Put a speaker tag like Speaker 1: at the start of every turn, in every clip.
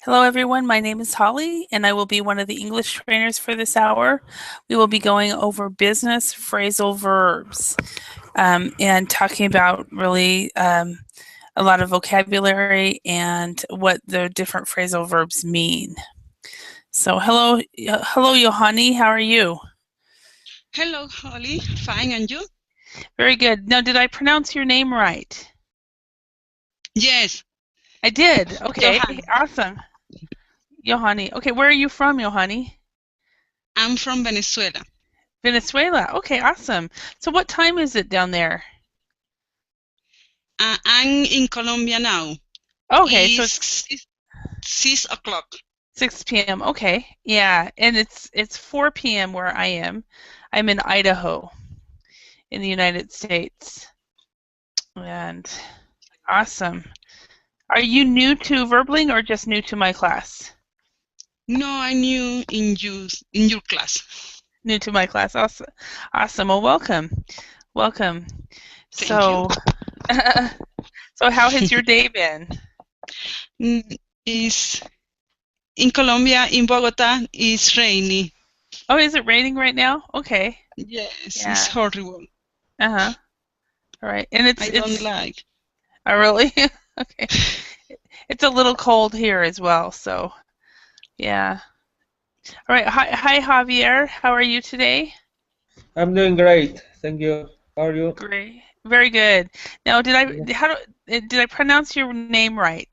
Speaker 1: Hello, everyone. My name is Holly, and I will be one of the English trainers for this hour. We will be going over business phrasal verbs and talking about really a lot of vocabulary and what the different phrasal verbs mean. So, hello, Johanni. How are you?
Speaker 2: Hello, Holly. Fine, and you?
Speaker 1: Very good. Now, did I pronounce your name right?
Speaker 2: Yes,
Speaker 1: I did. Okay,
Speaker 2: Johan.
Speaker 1: awesome. Johanni. Okay, where are you from, Johanni?
Speaker 2: I'm from Venezuela.
Speaker 1: Venezuela. Okay, awesome. So, what time is it down there?
Speaker 2: I'm in Colombia now.
Speaker 1: Okay, so it's
Speaker 2: It's 6 o'clock.
Speaker 1: 6 p.m. Okay. Yeah, and it's 4 p.m. where I am. I'm in Idaho in the United States. And awesome. Are you new to Verbling or just new to my class?
Speaker 2: No, I knew in your class.
Speaker 1: New to my class. Awesome. Awesome. Well, welcome. Welcome.
Speaker 2: Thank you.
Speaker 1: So so how has your day been?
Speaker 2: Is in Colombia, in Bogota, it's rainy.
Speaker 1: Oh, is it raining right now? Okay.
Speaker 2: Yes, it's
Speaker 1: Yeah.
Speaker 2: horrible.
Speaker 1: Uh-huh. All right. And
Speaker 2: I don't
Speaker 1: it's
Speaker 2: like.
Speaker 1: oh really? Okay. It's a little cold here as well, so yeah. All right. Hi, Javier. How are you today?
Speaker 3: I'm doing great, thank you. How are you?
Speaker 1: Great. Very good. Now,
Speaker 3: Yeah,
Speaker 1: did I pronounce your name right?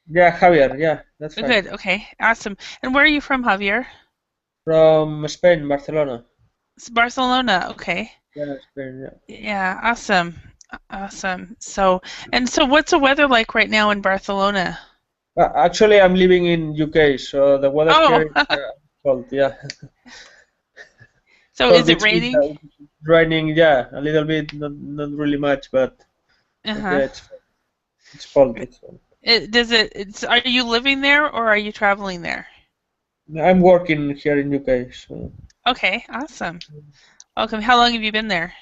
Speaker 3: yeah, Javier. Yeah, that's right.
Speaker 1: Good. Okay. Awesome. And where are you from, Javier?
Speaker 3: From Spain, Barcelona.
Speaker 1: It's Barcelona. Okay.
Speaker 3: Yeah, Spain. Yeah.
Speaker 1: Yeah. Awesome. Awesome. So what's the weather like right now in Barcelona?
Speaker 3: Actually, I'm living in UK, so the weather here
Speaker 1: Oh,
Speaker 3: is cold. Yeah,
Speaker 1: so is
Speaker 3: cold.
Speaker 1: it raining?
Speaker 3: It's raining. Yeah, a little bit, not really much, but
Speaker 1: Uh-huh.
Speaker 3: yeah, it's cold. It's cold.
Speaker 1: Are you living there or are you traveling there?
Speaker 3: I'm working here in UK, so
Speaker 1: Okay. Awesome. Welcome. How long have you been there?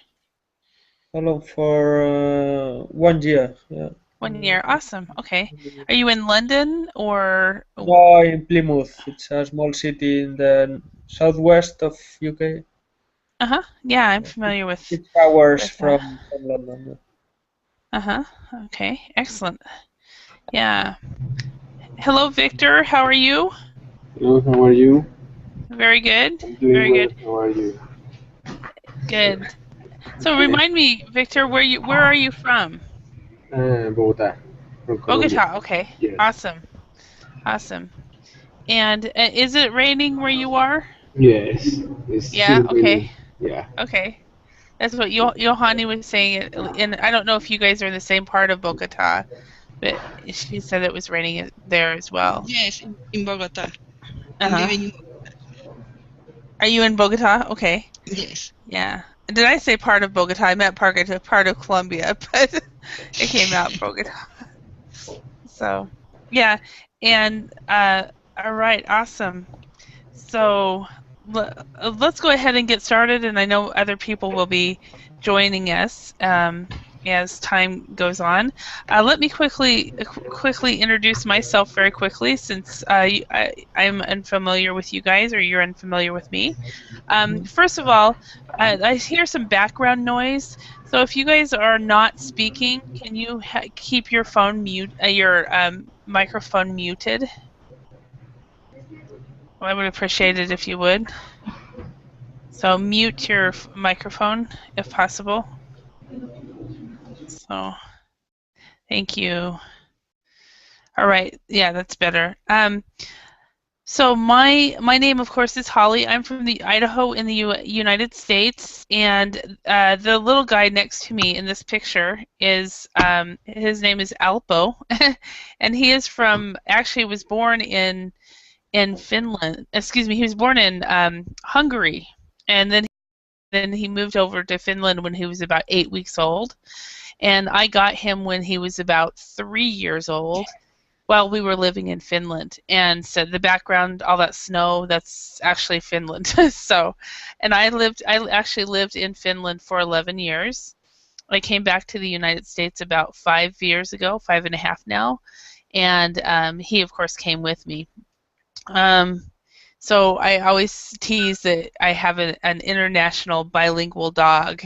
Speaker 3: how long for 1 year? Yeah.
Speaker 1: 1 year. Awesome. Okay. Are you in London or?
Speaker 3: No, in Plymouth. It's a small city in the southwest of UK.
Speaker 1: Uh-huh. Yeah, I'm
Speaker 3: Yeah, six,
Speaker 1: familiar with
Speaker 3: 6 hours
Speaker 1: with
Speaker 3: from London.
Speaker 1: uh-huh. Okay. Excellent. Yeah. Hello, Victor. How are you?
Speaker 4: Hello, how are you?
Speaker 1: Very good.
Speaker 4: I'm doing
Speaker 1: Very
Speaker 4: well.
Speaker 1: good.
Speaker 4: How are you?
Speaker 1: Good. So
Speaker 4: Okay.
Speaker 1: remind me, Victor, where are you from?
Speaker 4: Bogota, from Colombia.
Speaker 1: Bogota. Okay.
Speaker 4: Yes.
Speaker 1: Awesome. Awesome. And is it raining where you are?
Speaker 4: Yes. It's
Speaker 1: Yeah.
Speaker 4: still
Speaker 1: Okay.
Speaker 4: raining. Yeah.
Speaker 1: Okay. That's what Johanni was saying, and I don't know if you guys are in the same part of Bogota, but she said it was raining there as well.
Speaker 2: Yes, in Bogota. I'm
Speaker 1: Uh-huh.
Speaker 2: living in.
Speaker 1: Are you in Bogota? Okay.
Speaker 2: Yes.
Speaker 1: Yeah. Did I say part of Bogota? I meant part of Colombia, but it came out Bogota. So, yeah. And all right, awesome. So let's go ahead and get started. And I know other people will be joining us as time goes on. Let me quickly introduce myself very quickly, since I'm unfamiliar with you guys, or you're unfamiliar with me. First of all, I hear some background noise. So if you guys are not speaking, can you keep your your microphone muted? I would appreciate it if you would. So mute your microphone if possible. So thank you. All right, yeah, that's better. So my name, of course, is Holly. I'm from the Idaho in the United States, and the little guy next to me in this picture is his name is Alpo, and he is from actually was born in Finland. Excuse me, he was born in Hungary, and then he moved over to Finland when he was about 8 weeks old, and I got him when he was about 3 years old while we were living in Finland. And so the background, all that snow, that's actually Finland. So, and I actually lived in Finland for 11 years. I came back to the United States about 5 years ago, 5.5 now, and he, of course, came with me. So I always tease that I have an international bilingual dog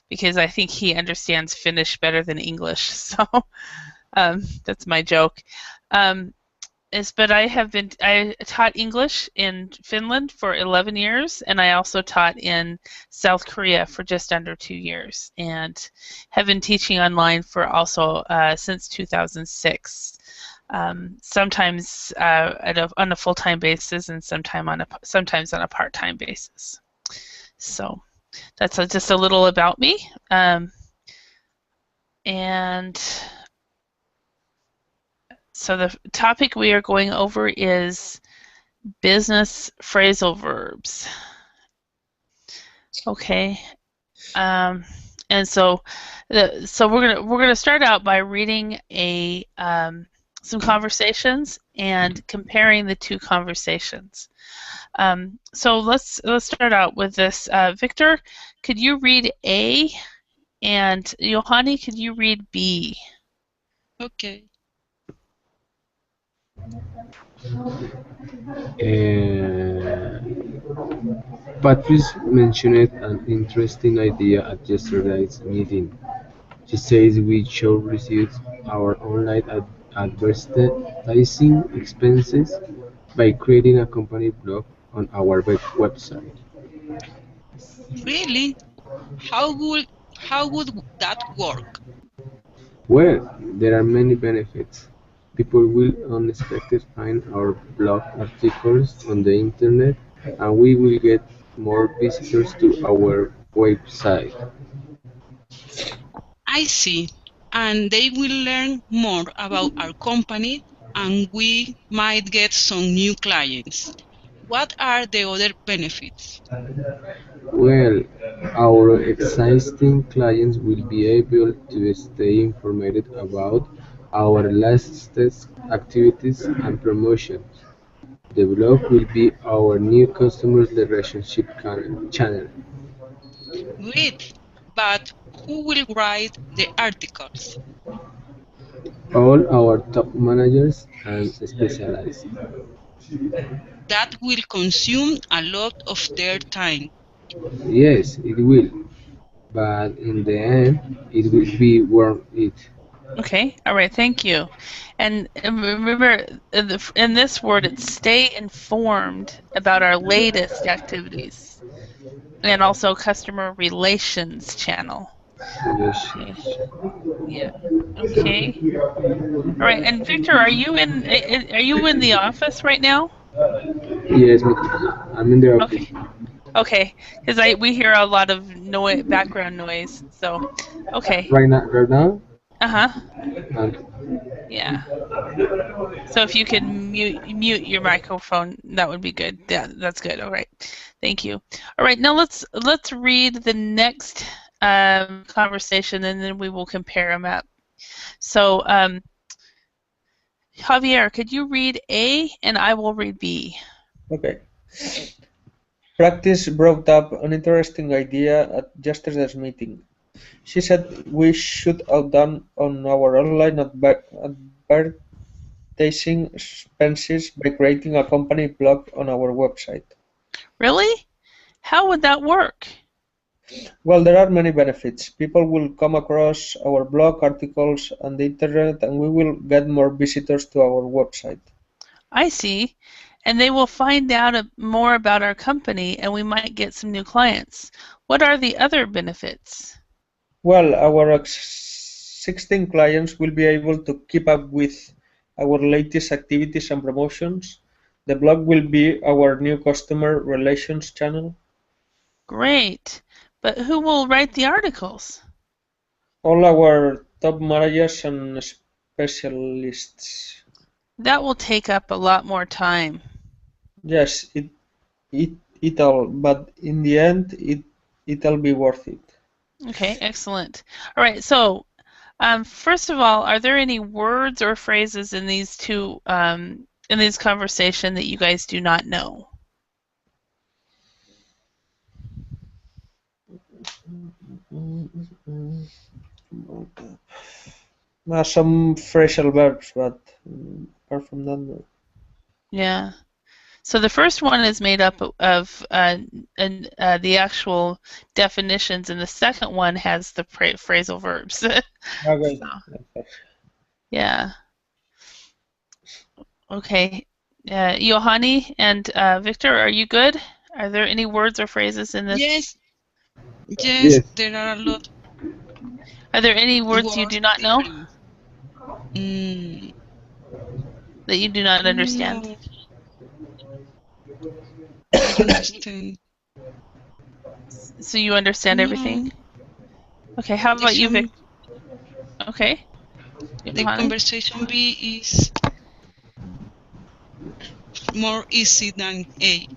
Speaker 1: because I think he understands Finnish better than English. So that's my joke. But I taught English in Finland for 11 years, and I also taught in South Korea for just under 2 years, and have been teaching online for also since 2006. Sometimes on a full-time basis, and sometimes on a part-time basis. So that's just a little about me. And so the topic we are going over is business phrasal verbs. Okay. And so we're gonna start out by reading some conversations and comparing the two conversations. So let's start out with this. Victor, could you read A, and Johanni, could you read B?
Speaker 2: Okay.
Speaker 4: Patrice mentioned an interesting idea at yesterday's meeting. She says we should reduce our online advertising expenses by creating a company blog on our website.
Speaker 2: Really? How would that work?
Speaker 4: Well, there are many benefits. People will unexpectedly find our blog articles on the internet, and we will get more visitors to our website.
Speaker 2: I see. And they will learn more about our company and we might get some new clients. What are the other benefits?
Speaker 4: Well, our existing clients will be able to stay informed about our latest activities and promotions. The blog will be our new customer relationship channel.
Speaker 2: Great. But who will write the articles?
Speaker 4: All our top managers and specialists.
Speaker 2: That will consume a lot of their time.
Speaker 4: Yes, it will, but in the end, it will be worth it.
Speaker 1: Okay, all right, thank you. And remember, in this word, it's stay informed about our latest activities and also customer relations channel.
Speaker 4: Yes,
Speaker 1: Okay, yeah, okay. All right, and Victor, are you in the office right now?
Speaker 4: yes, I'm in the
Speaker 1: Okay,
Speaker 4: office
Speaker 1: okay, because we hear a lot of noise, background noise. So, okay,
Speaker 4: right now. Right now,
Speaker 1: uh-huh,
Speaker 4: and
Speaker 1: yeah. So if you could mute your microphone, that would be good. Yeah, that's good. All right, thank you. All right, now let's read the next conversation, and then we will compare them up. So Javier, could you read A, and I will read B.
Speaker 3: Okay. Practice brought up an interesting idea at yesterday's meeting. She said we should cut down on our online advertising expenses by creating a company blog on our website.
Speaker 1: Really? How would that work?
Speaker 3: Well, there are many benefits. People will come across our blog articles on the internet and we will get more visitors to our website.
Speaker 1: I see. And they will find out more about our company, and we might get some new clients. What are the other benefits?
Speaker 3: Well, our existing clients will be able to keep up with our latest activities and promotions. The blog will be our new customer relations channel.
Speaker 1: Great. But who will write the articles?
Speaker 3: All our top managers and specialists.
Speaker 1: That will take up a lot more time.
Speaker 3: Yes, it'll, but in the end, it'll be worth it.
Speaker 1: Okay, excellent. All right, so first of all, are there any words or phrases in these in this conversation that you guys do not know?
Speaker 3: Some phrasal verbs, but from that now.
Speaker 1: Yeah. So the first one is made up of the actual definitions, and the second one has the phrasal verbs.
Speaker 3: Okay.
Speaker 1: So, yeah. Okay. Johanny and Victor, are you good? Are there any words or phrases in this?
Speaker 2: Yes, yes,
Speaker 4: Yes.
Speaker 2: there are a lot
Speaker 1: Are there any
Speaker 2: of
Speaker 1: words you
Speaker 2: words
Speaker 1: do not know
Speaker 2: different. Mm,
Speaker 1: that you do not understand?
Speaker 2: no, I understand.
Speaker 1: So you understand everything?
Speaker 2: No,
Speaker 1: Okay. How
Speaker 2: the
Speaker 1: about you, Vic?
Speaker 2: con
Speaker 1: Okay.
Speaker 2: the
Speaker 1: Johanny?
Speaker 2: conversation B is more easy than A.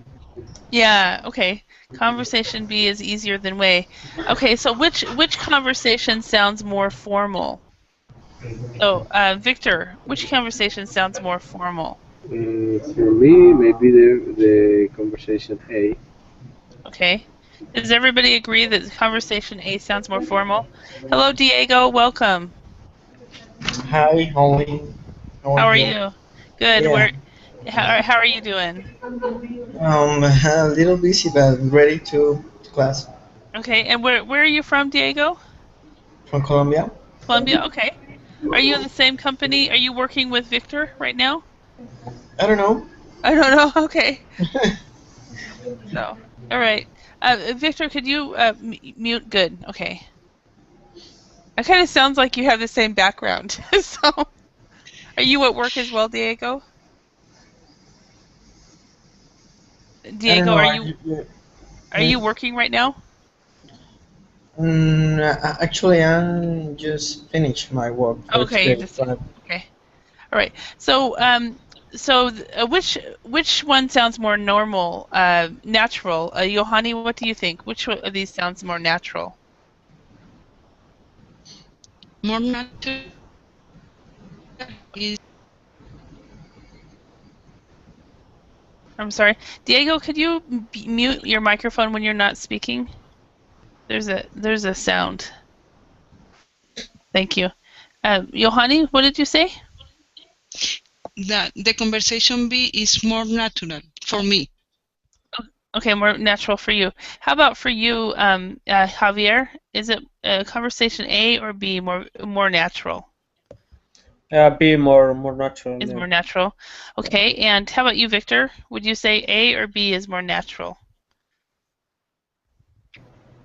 Speaker 1: Yeah, okay. Conversation B is easier than way. Okay, so which conversation sounds more formal? So, Victor, which conversation sounds more formal?
Speaker 4: For me, maybe the conversation A.
Speaker 1: Okay. Does everybody agree that conversation A sounds more formal? Hello, Diego. Welcome.
Speaker 5: Hi, Holly. How are
Speaker 1: How are
Speaker 5: you?
Speaker 1: you? Good.
Speaker 5: Yeah,
Speaker 1: How are you doing?
Speaker 5: a little busy, but ready to class
Speaker 1: Okay. And where are you from, Diego?
Speaker 5: from Colombia.
Speaker 1: Colombia. Okay. Are you in the same company? Are you working with Victor right now?
Speaker 5: I don't know.
Speaker 1: I don't know. Okay. So, all right. Victor, could you mute? Good. Okay. It kind of sounds like you have the same background. So, are you at work as well, Diego?
Speaker 5: I don't
Speaker 1: Diego,
Speaker 5: know.
Speaker 1: are you working right now?
Speaker 5: Actually, I just finished my work for
Speaker 1: Okay, you
Speaker 5: today,
Speaker 1: just
Speaker 5: but
Speaker 1: okay. All right. So, which one sounds more normal, natural? Johanny, what do you think? Which one of these sounds more natural?
Speaker 2: More natural is
Speaker 1: I'm sorry, Diego. Could you mute your microphone when you're not speaking? There's a sound. Thank you. Johanny, what did you say?
Speaker 2: that the conversation B is more natural for me.
Speaker 1: Okay, more natural for you. How about for you, Javier? Is it conversation A or B more natural?
Speaker 3: Be more natural.
Speaker 1: Is
Speaker 3: Yeah.
Speaker 1: more natural. Okay, and how about you, Victor? Would you say A or B is more natural?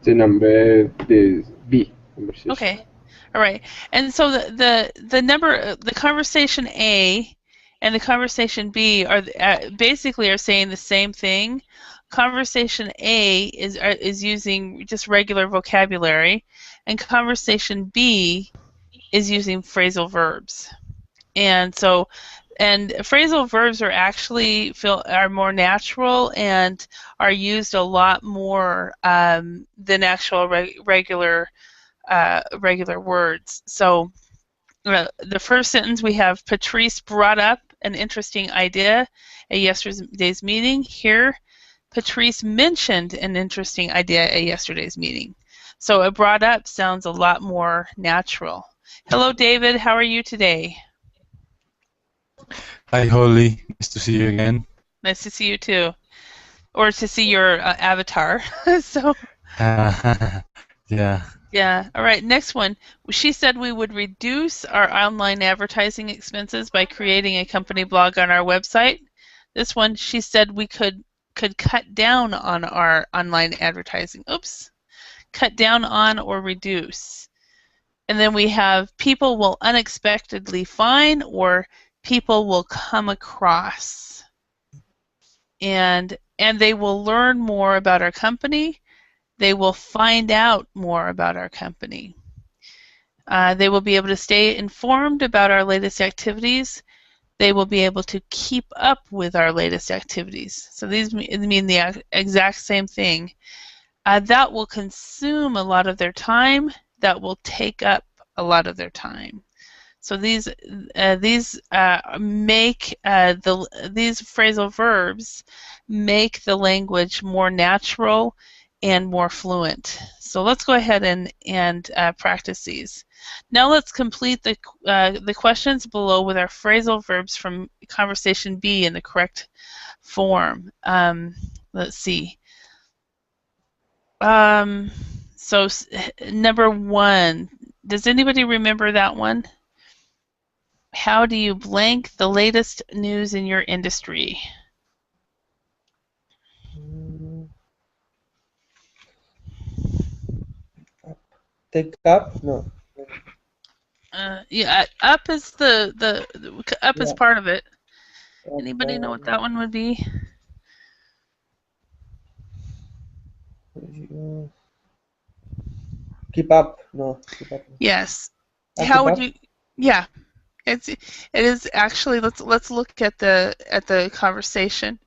Speaker 4: The B conversation.
Speaker 1: Okay, all right. And so the conversation A and the conversation B are basically are saying the same thing. Conversation A is using just regular vocabulary, and conversation B is using phrasal verbs. And so, and phrasal verbs are actually are more natural and are used a lot more than actual regular words. So the first sentence we have Patrice brought up an interesting idea at yesterday's meeting. Here, Patrice mentioned an interesting idea at yesterday's meeting. So a brought up sounds a lot more natural. Hello, David. How are you today?
Speaker 6: Hi, Holly. Nice to see you again.
Speaker 1: Nice to see you too, or to see your avatar. So
Speaker 6: Yeah.
Speaker 1: yeah. All right. Next one. She said we would reduce our online advertising expenses by creating a company blog on our website. This one, she said we could cut down on our online advertising. Oops. Cut down on or reduce. And then we have people will unexpectedly find or people will come across. And they will learn more about our company. They will find out more about our company. They will be able to stay informed about our latest activities. They will be able to keep up with our latest activities. So these mean the exact same thing. That will consume a lot of their time. That will take up a lot of their time. So these make these phrasal verbs make the language more natural and more fluent. So let's go ahead and practice these. Now let's complete the questions below with our phrasal verbs from conversation B in the correct form. Let's see. So number 1, does anybody remember that one? How do you blank the latest news in your industry?
Speaker 3: Take up? No.
Speaker 1: Yeah, up is up is
Speaker 3: Yeah.
Speaker 1: part of it.
Speaker 3: Up,
Speaker 1: Anybody know what that one would be?
Speaker 3: keep up? No. Keep up.
Speaker 1: Yes.
Speaker 3: Keep
Speaker 1: How would
Speaker 3: up?
Speaker 1: you? Yeah, it is actually. Let's look at the conversation.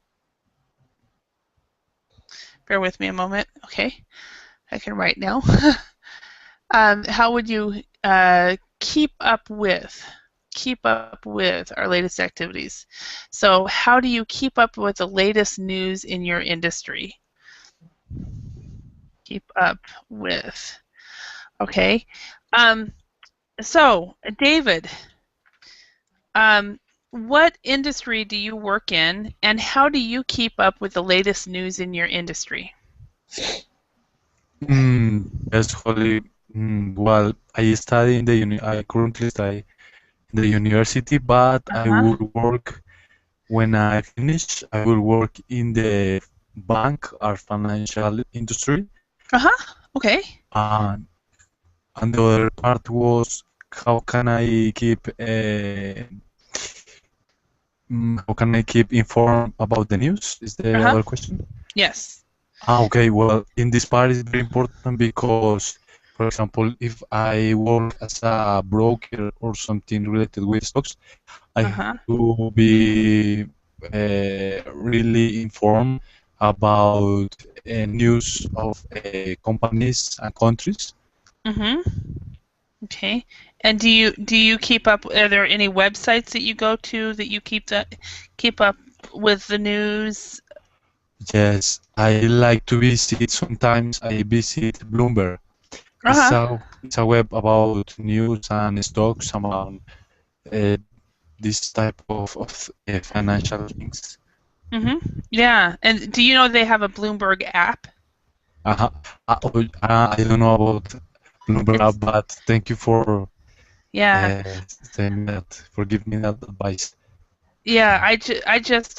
Speaker 1: Bear with me a moment. Okay, I can write now. How would you keep up with our latest activities? So how do you keep up with the latest news in your industry? Keep up with. Okay. So David, what industry do you work in, and how do you keep up with the latest news in your industry?
Speaker 6: Yes, Holly. Well, I currently study in the university, but I
Speaker 1: Uh-huh.
Speaker 6: will work when I finish. I will work in the bank or financial industry.
Speaker 1: Uh-huh. Okay.
Speaker 6: And and the other part was how can I keep informed about the news? Is the
Speaker 1: Uh-huh.
Speaker 6: other question?
Speaker 1: Yes.
Speaker 6: Okay, well, in this part is very important because, for example, if I work as a broker or something related with stocks, I
Speaker 1: Uh-huh.
Speaker 6: have to be really informed about news of companies and countries.
Speaker 1: Mm-hmm. Okay. And do you keep up? Are there any websites that you go to that you keep up with the news?
Speaker 6: Yes, I like to visit. Sometimes I visit Bloomberg.
Speaker 1: Uh-huh.
Speaker 6: It's a web about news and stocks about uh, this type of financial things.
Speaker 1: Mm-hmm. Yeah. And do you know they have a Bloomberg app?
Speaker 6: Uh, I don't know about Bloomberg,
Speaker 1: It's
Speaker 6: but thank you for
Speaker 1: yeah.
Speaker 6: saying that, for giving me that advice.
Speaker 1: Yeah, I just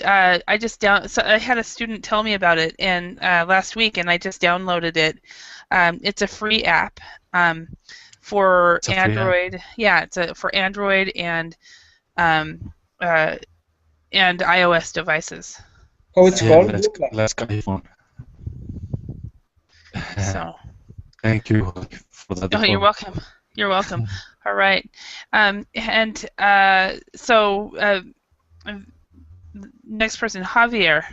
Speaker 1: down so I had a student tell me about it and last week and I just downloaded it. It's a free app for
Speaker 6: It's a free app.
Speaker 1: Android. Yeah, it's for Android um, uh, and iOS devices.
Speaker 3: How it's
Speaker 1: So
Speaker 6: Yeah,
Speaker 3: called?
Speaker 6: let's iPhone.
Speaker 1: so
Speaker 6: Thank you for that
Speaker 1: oh, you're
Speaker 6: information.
Speaker 1: welcome. You're welcome. All right. And next person, Javier.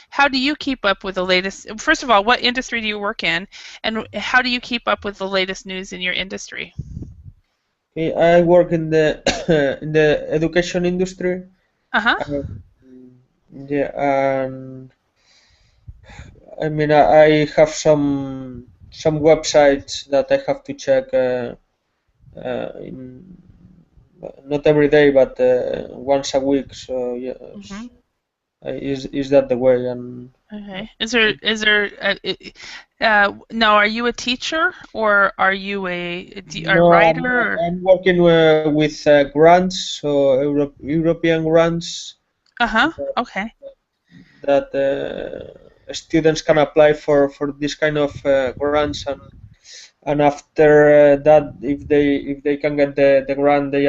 Speaker 1: How do you keep up with the latest? First of all, what industry do you work in, and how do you keep up with the latest news in your industry?
Speaker 3: Okay, I work in the in the education industry.
Speaker 1: Uh-huh.
Speaker 3: Uh, yeah, and I mean I have some websites that I have to check. Not every day, but once a week. So yes,
Speaker 1: Mm-hmm.
Speaker 3: is that the way? And
Speaker 1: Okay. Is there now, are you a teacher or are you a
Speaker 3: no,
Speaker 1: writer? Or?
Speaker 3: I'm working with grants, so European grants
Speaker 1: Uh-huh. Okay.
Speaker 3: that students can apply for this kind of grants, and after that, if they can get the grant, they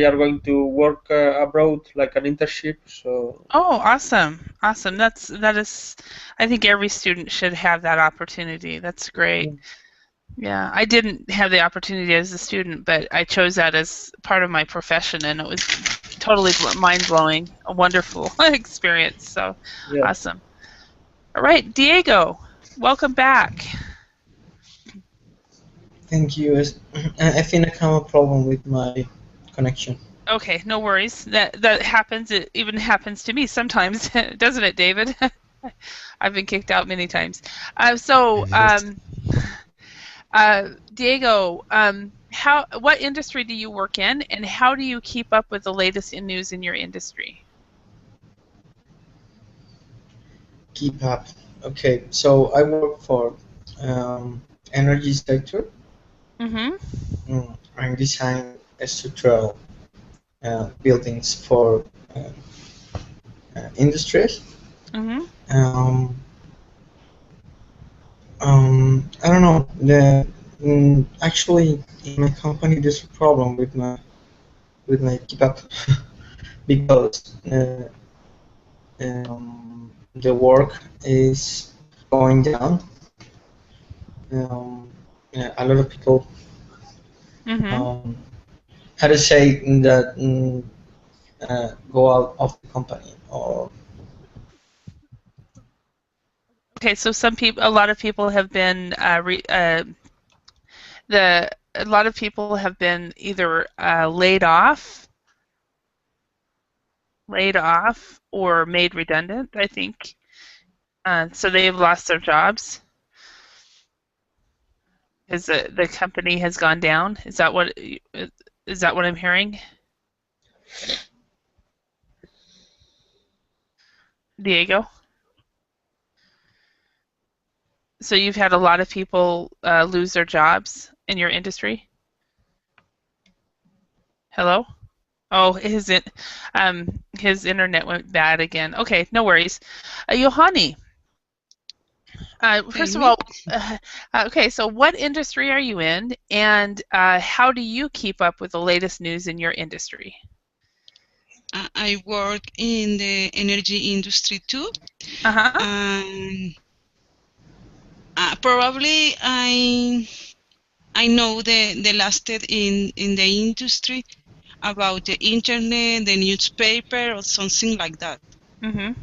Speaker 3: are going to work abroad like an internship. So
Speaker 1: Oh, awesome. Awesome. That is I think every student should have that opportunity. That's great. Yeah, I didn't have the opportunity as a student, but I chose that as part of my profession, and it was totally mind-blowing, a wonderful experience. So
Speaker 3: yeah,
Speaker 1: awesome. All right, Diego, welcome back.
Speaker 5: Thank you. I think I have a problem with my connection.
Speaker 1: Okay, no worries. That happens. It even happens to me sometimes, doesn't it, David? I've been kicked out many times. Diego, what industry do you work in, and how do you keep up with the latest news in your industry?
Speaker 5: Keep up. Okay, so I work for energy sector.
Speaker 1: Mm-hmm.
Speaker 5: I design structural buildings for industries.
Speaker 1: Mm-hmm.
Speaker 5: Um, I don't know. Actually, in my company, there's a problem with my keep up because the work is going down. A lot of people,
Speaker 1: Mm-hmm.
Speaker 5: um, how to say that, go out of the company or
Speaker 1: Okay, so a lot of people have been a lot of people have been either laid off, or made redundant, I think. So they've lost their jobs because the company has gone down. Is that what I'm hearing, Diego? So you've had a lot of people lose their jobs in your industry? Hello? Oh, his internet went bad again. Okay, no worries. Johanny,
Speaker 2: Tell
Speaker 1: first of
Speaker 2: me.
Speaker 1: all, okay, so what industry are you in, and how do you keep up with the latest news in your industry?
Speaker 2: I work in the energy industry too.
Speaker 1: Uh-huh.
Speaker 2: And probably I know the lasted in the industry about the internet, the newspaper, or something like that.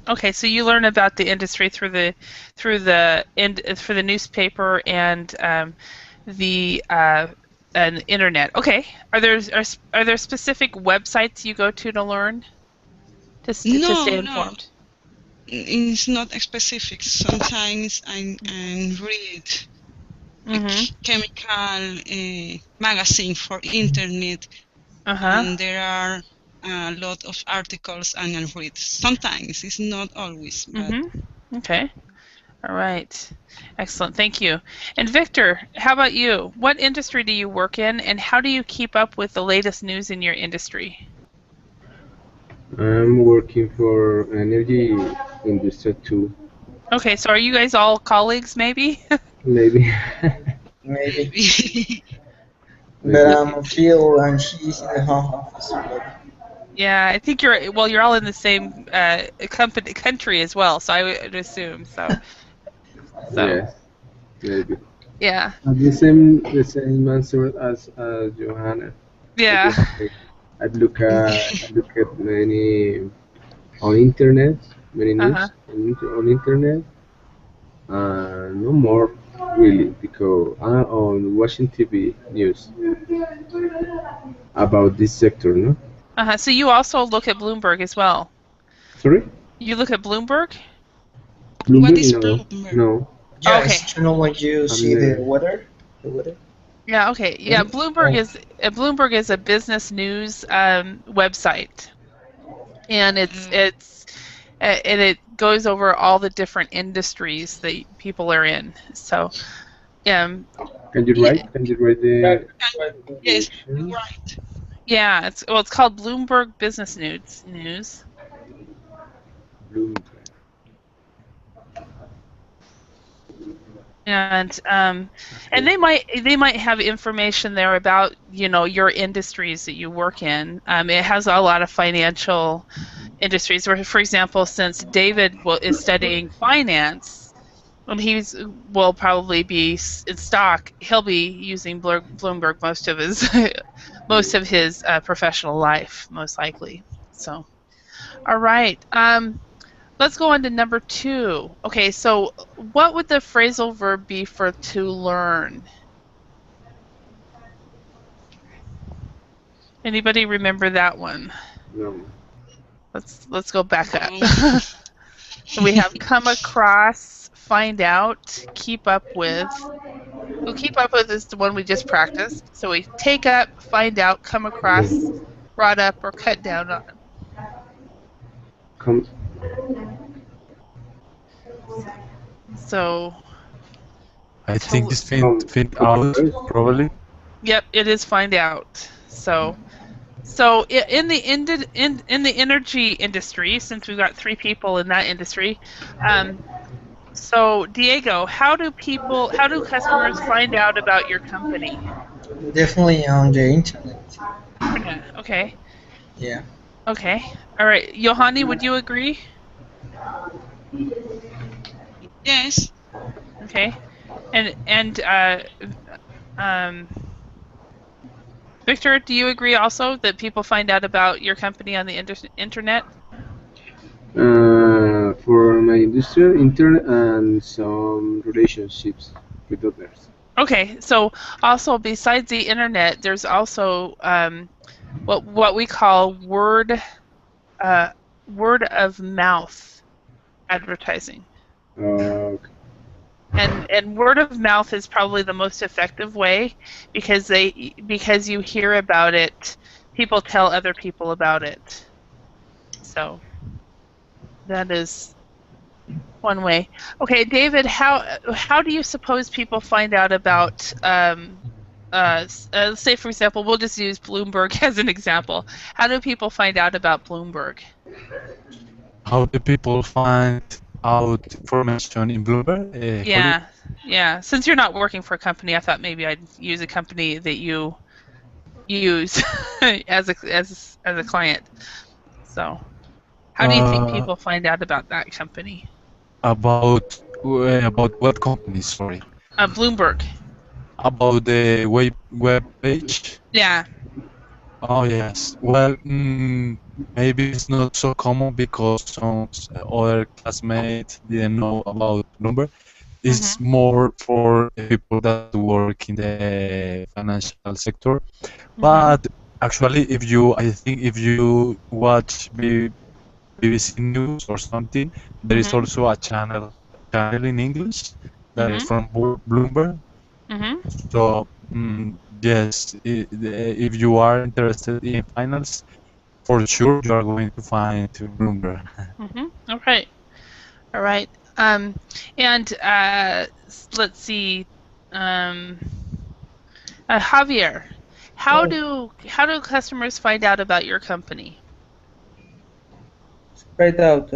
Speaker 1: Okay, so you learn about the industry through the newspaper and the internet. Okay, are there specific websites you go to learn to stay
Speaker 2: No, no,
Speaker 1: informed?
Speaker 2: it's not specific. Sometimes I read a
Speaker 1: Mm-hmm.
Speaker 2: chemical magazine for internet,
Speaker 1: Uh-huh.
Speaker 2: and there are a lot of articles and I read. Sometimes it's not always, but
Speaker 1: Mm-hmm. Okay. All right. Excellent. Thank you. And Victor, how about you? What industry do you work in, and how do you keep up with the latest news in your industry?
Speaker 4: I'm working for energy industry too.
Speaker 1: Okay, so are you guys all colleagues, maybe?
Speaker 4: Maybe,
Speaker 5: maybe.
Speaker 2: maybe.
Speaker 5: But
Speaker 4: maybe.
Speaker 5: Phil and she's in the home office already.
Speaker 1: Yeah, I think you're all in the same country as well, so I would assume so. So,
Speaker 4: Yes, maybe.
Speaker 1: yeah.
Speaker 4: The same answer as Johanna. I
Speaker 1: Yeah.
Speaker 4: guess I look at many on internet, many
Speaker 1: Uh-huh.
Speaker 4: news on internet. No more really because I'm on watching TV news about this sector. No,
Speaker 1: Uh-huh. So you also look at Bloomberg as well.
Speaker 4: sorry,
Speaker 1: You look at Bloomberg?
Speaker 2: What
Speaker 4: Bloomberg.
Speaker 2: is
Speaker 4: No,
Speaker 2: Bloomberg?
Speaker 4: no,
Speaker 5: Yeah,
Speaker 1: Okay.
Speaker 5: it's channel when you
Speaker 4: I've
Speaker 5: see the
Speaker 4: never.
Speaker 5: weather. The weather.
Speaker 1: Yeah, okay. Yeah,
Speaker 5: Right? Oh,
Speaker 1: Bloomberg is a business news website, and it goes over all the different industries that people are in. So, um,
Speaker 4: Can you
Speaker 1: yeah,
Speaker 4: write? Can you write
Speaker 5: right,
Speaker 4: the
Speaker 5: right.
Speaker 2: Yes,
Speaker 4: abbreviation?
Speaker 2: right.
Speaker 1: yeah, it's called Bloomberg Business News.
Speaker 4: Bloomberg.
Speaker 1: And
Speaker 4: Okay.
Speaker 1: they might have information there about your industries that you work in. It has a lot of financial industries. Where, for example, since David is studying finance, when he's will probably be in stock, he'll be using Bloomberg most of his professional life, most likely. So, all right. Let's go on to number 2. Okay, so what would the phrasal verb be for to learn? Anybody remember that one?
Speaker 4: No.
Speaker 1: Let's go back up.
Speaker 2: Um,
Speaker 1: So we have come across, find out, keep up with. So keep up with is the one we just practiced. So we take up, find out, come across, brought up, or cut down on.
Speaker 4: Come,
Speaker 1: So
Speaker 6: I think
Speaker 1: to,
Speaker 6: it's
Speaker 4: come,
Speaker 6: find
Speaker 4: come
Speaker 6: out,
Speaker 4: across.
Speaker 6: probably.
Speaker 1: yep, it is find out. So in the energy industry, since we've got 3 people in that industry, so Diego, how do customers find out about your company?
Speaker 5: Definitely on the internet.
Speaker 1: Internet. Okay.
Speaker 5: Yeah.
Speaker 1: Okay. All right. Johanny, would you agree?
Speaker 2: Yes.
Speaker 1: Okay. And um, Victor, do you agree also that people find out about your company on the internet?
Speaker 4: For my industrial internet and some relationships with others.
Speaker 1: Okay. So also besides the internet, there's also what we call word of mouth advertising.
Speaker 4: Okay.
Speaker 1: And word of mouth is probably the most effective way because you hear about it, people tell other people about it. So that is one way. Okay, David, how do you suppose people find out about say for example, we'll just use Bloomberg as an example. How do people find out about Bloomberg?
Speaker 6: How do people find out information in Bloomberg, Holly?
Speaker 1: Yeah. Since you're not working for a company, I thought maybe I'd use a company that you use as a client. So, how do you think
Speaker 6: Uh,
Speaker 1: people find out about that company?
Speaker 6: about what company? Sorry.
Speaker 1: Bloomberg.
Speaker 6: About the web page.
Speaker 1: Yeah.
Speaker 6: Oh yes. Well, maybe it's not so common because some other classmates didn't know about Bloomberg. It's
Speaker 1: Mhm.
Speaker 6: more for people that work in the financial sector.
Speaker 1: Mhm.
Speaker 6: But actually, I think if you watch BBC News or something, there is
Speaker 1: Mhm.
Speaker 6: also a channel in English that is
Speaker 1: Mhm.
Speaker 6: from Bloomberg.
Speaker 1: Mhm.
Speaker 6: So yes, if you are interested in finance, for sure you are going to find Bloomberg.
Speaker 1: Mhm. All right. All right. And let's see. Um, Javier,
Speaker 3: Oh,
Speaker 1: how do customers find out about your company?
Speaker 3: straight out.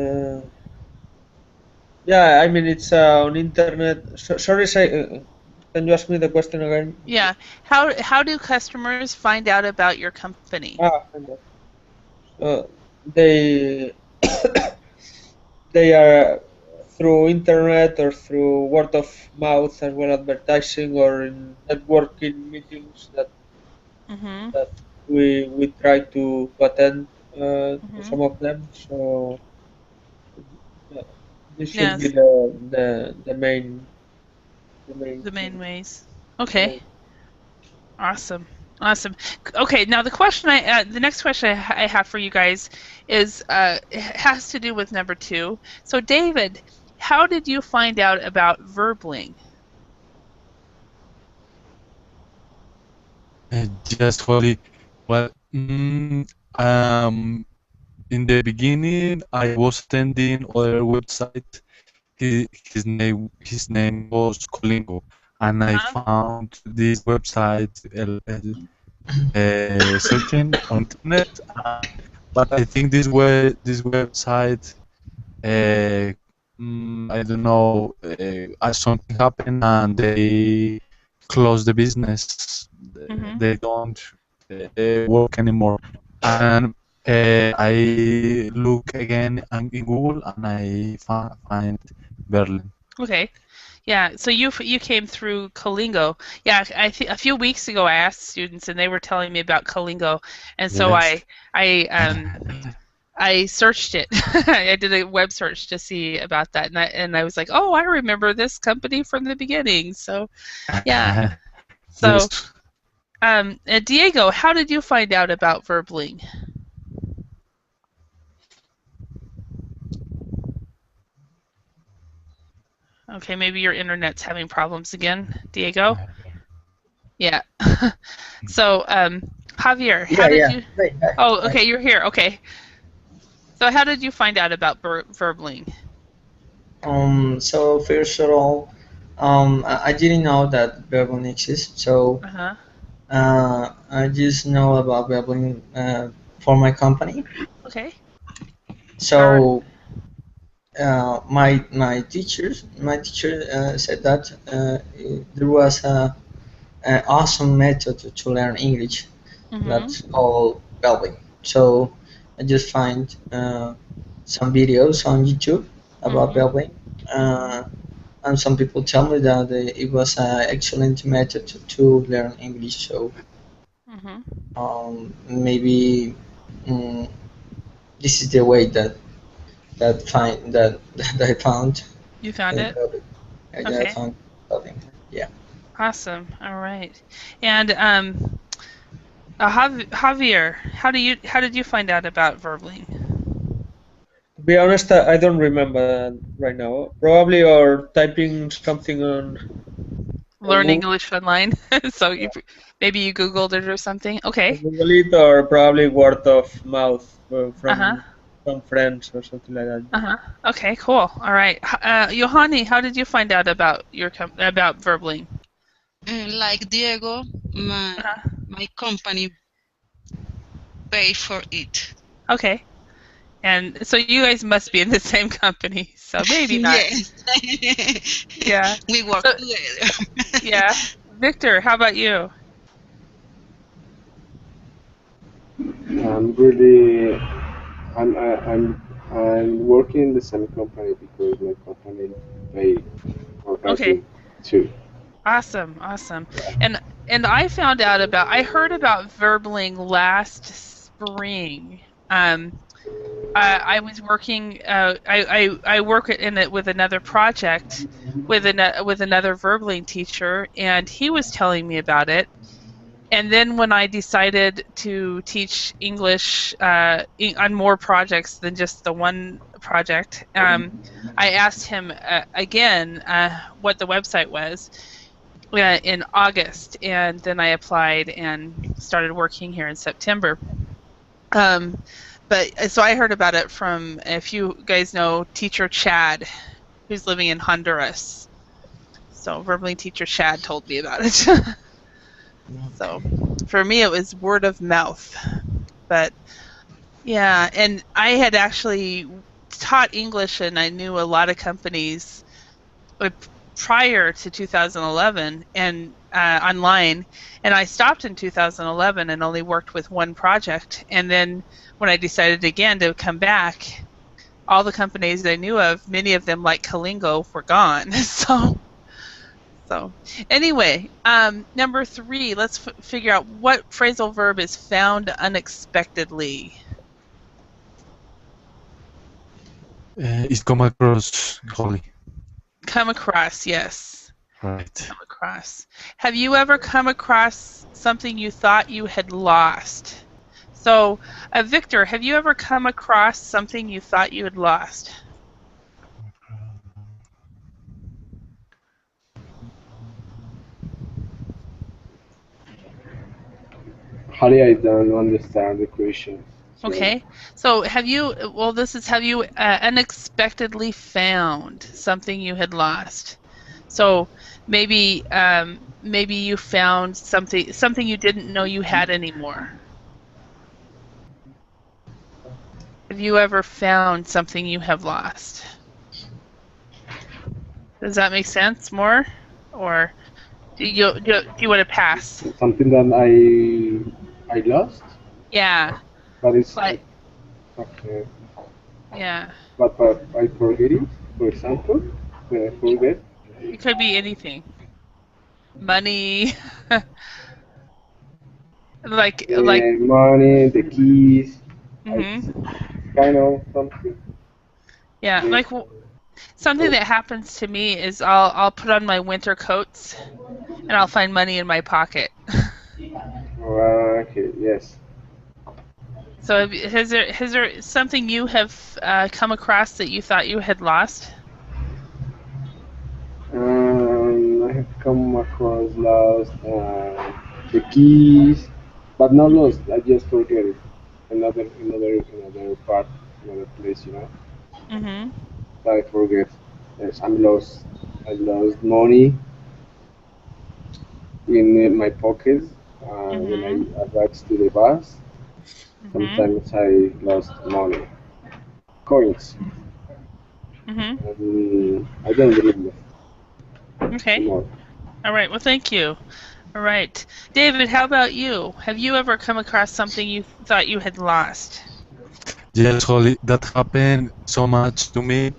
Speaker 3: Yeah, I mean it's on internet. Sorry, can you ask me the question again?
Speaker 1: Yeah. How do customers find out about your company?
Speaker 3: Kind of. They they are through internet or through word of mouth as well advertising or in networking meetings
Speaker 1: Mhm.
Speaker 3: that we try to attend to
Speaker 1: Mhm.
Speaker 3: some of them. So uh, this should be
Speaker 1: Yes,
Speaker 3: the main
Speaker 1: the main
Speaker 3: thing.
Speaker 1: ways.
Speaker 3: The
Speaker 1: Okay.
Speaker 3: main.
Speaker 1: Awesome. Awesome. Okay, now the next question I have for you guys is has to do with number 2. So David, how did you find out about verbling?
Speaker 6: Just Holly. Well, in the beginning, I was attending other website. His name was Colingo, and I
Speaker 1: Uh-huh.
Speaker 6: found this website searching on internet. But I think this website, uh, I don't know, something happened and they closed the business.
Speaker 1: Mhm.
Speaker 6: They don't work anymore. And I look again in Google and I find Berlin.
Speaker 1: Okay. Yeah, so you came through Colingo. Yeah, a few weeks ago I asked students and they were telling me about Colingo, and so
Speaker 6: Yes.
Speaker 1: I I searched it. I did a web search to see about that, and I was like, oh, I remember this company from the beginning. So yeah. So
Speaker 6: Yes.
Speaker 1: Diego, how did you find out about Verbling? Okay, maybe your internet's having problems again, Diego. Yeah. So, Javier, how
Speaker 5: Yeah,
Speaker 1: did
Speaker 5: yeah.
Speaker 1: you?
Speaker 5: Right, right,
Speaker 1: Oh,
Speaker 5: right.
Speaker 1: okay, you're here. Okay. So, how did you find out about verbling?
Speaker 5: So first of all, I didn't know that Berlin exists, so
Speaker 1: Uh-huh.
Speaker 5: I just know about Berlin for my company.
Speaker 1: Okay. All right.
Speaker 5: So my teacher said that there was an awesome method to learn English
Speaker 1: Mm-hmm.
Speaker 5: that's called Belvin. So I just find some videos on YouTube about
Speaker 1: Mm-hmm.
Speaker 5: Belvin. Uh, and some people tell me that it was an excellent method to learn English. So
Speaker 1: Mm-hmm.
Speaker 5: maybe um, this is the way that I found
Speaker 1: You found it?
Speaker 5: Belvin. That I
Speaker 1: Okay.
Speaker 5: found Belvin. Yeah.
Speaker 1: Awesome. All right. And Javier, how did you find out about verbling?
Speaker 3: To be honest, I don't remember right now. Probably or typing something on
Speaker 1: Learn
Speaker 3: Google,
Speaker 1: English online. So maybe you Googled it or something.
Speaker 3: on
Speaker 1: Okay.
Speaker 3: Google it, or probably word of mouth
Speaker 1: Uh-huh.
Speaker 3: from some friends or something like that.
Speaker 1: Uh-huh. Okay, cool. All right. Johanny, how did you find out about about verbling?
Speaker 2: Like Diego,
Speaker 1: Uh-huh.
Speaker 2: my company pay for it.
Speaker 1: Okay. And so you guys must be in the same company. So maybe not.
Speaker 2: Yes.
Speaker 1: Yeah.
Speaker 2: We work
Speaker 1: So
Speaker 2: together.
Speaker 1: yeah. Victor, how about you?
Speaker 4: I'm really, I'm working in the same company because my company pay for
Speaker 1: Okay.
Speaker 4: helping too.
Speaker 1: Awesome. Awesome. And I heard about verbling last spring. Um, I was working. I work in it with another project with another verbling teacher, and he was telling me about it. And then when I decided to teach English on more projects than just the one project, I asked him again what the website was in August, and then I applied and started working here in September. Um, but so I heard about it from, if you guys know, teacher Chad, who's living in Honduras. So verbally teacher Chad told me about it. So for me, it was word of mouth. But yeah, and I had actually taught English, and I knew a lot of companies uh, prior to 2011 and online, and I stopped in 2011 and only worked with one project. And then when I decided again to come back, all the companies I knew of, many of them like Kalingo, were gone. So anyway, number 3, let's figure out what phrasal verb is found unexpectedly.
Speaker 6: It come across Holly.
Speaker 1: Come across, yes.
Speaker 6: Right.
Speaker 1: Come across. Have you ever come across something you thought you had lost? So, Victor, have you ever come across something you thought you had lost?
Speaker 4: Holly, I don't understand the question. So,
Speaker 1: Okay. So, have you unexpectedly found something you had lost? So, maybe you found something you didn't know you had anymore. Have you ever found something you have lost? Does that make sense more? Or do you want to pass?
Speaker 4: something that I lost,
Speaker 1: Yeah,
Speaker 4: but it's
Speaker 1: like
Speaker 4: okay.
Speaker 1: yeah,
Speaker 4: But I forget it. For example, when I forget
Speaker 1: it could be anything. Money, like
Speaker 4: the money, the keys, I
Speaker 1: hmm
Speaker 4: kind of something.
Speaker 1: yeah,
Speaker 4: Yes.
Speaker 1: something
Speaker 4: So,
Speaker 1: that happens to me is I'll put on my winter coats and I'll find money in my pocket.
Speaker 4: okay, yes.
Speaker 1: So has there something you have come across that you thought you had lost?
Speaker 4: come across lost the keys, but not lost. I just forget it. Another part, another place, you know.
Speaker 1: Mhm.
Speaker 4: I forget. Yes, I'm lost. I lost money in my pockets when
Speaker 1: Mhm.
Speaker 4: I arrived to the bus.
Speaker 1: Mhm.
Speaker 4: Sometimes I lost money, coins,
Speaker 1: Mhm.
Speaker 4: and I don't remember
Speaker 1: Okay.
Speaker 4: more.
Speaker 1: All right. Well, thank you. All right. David, how about you? Have you ever come across something you thought you had lost?
Speaker 6: Yes, Holly, that happened so much to me.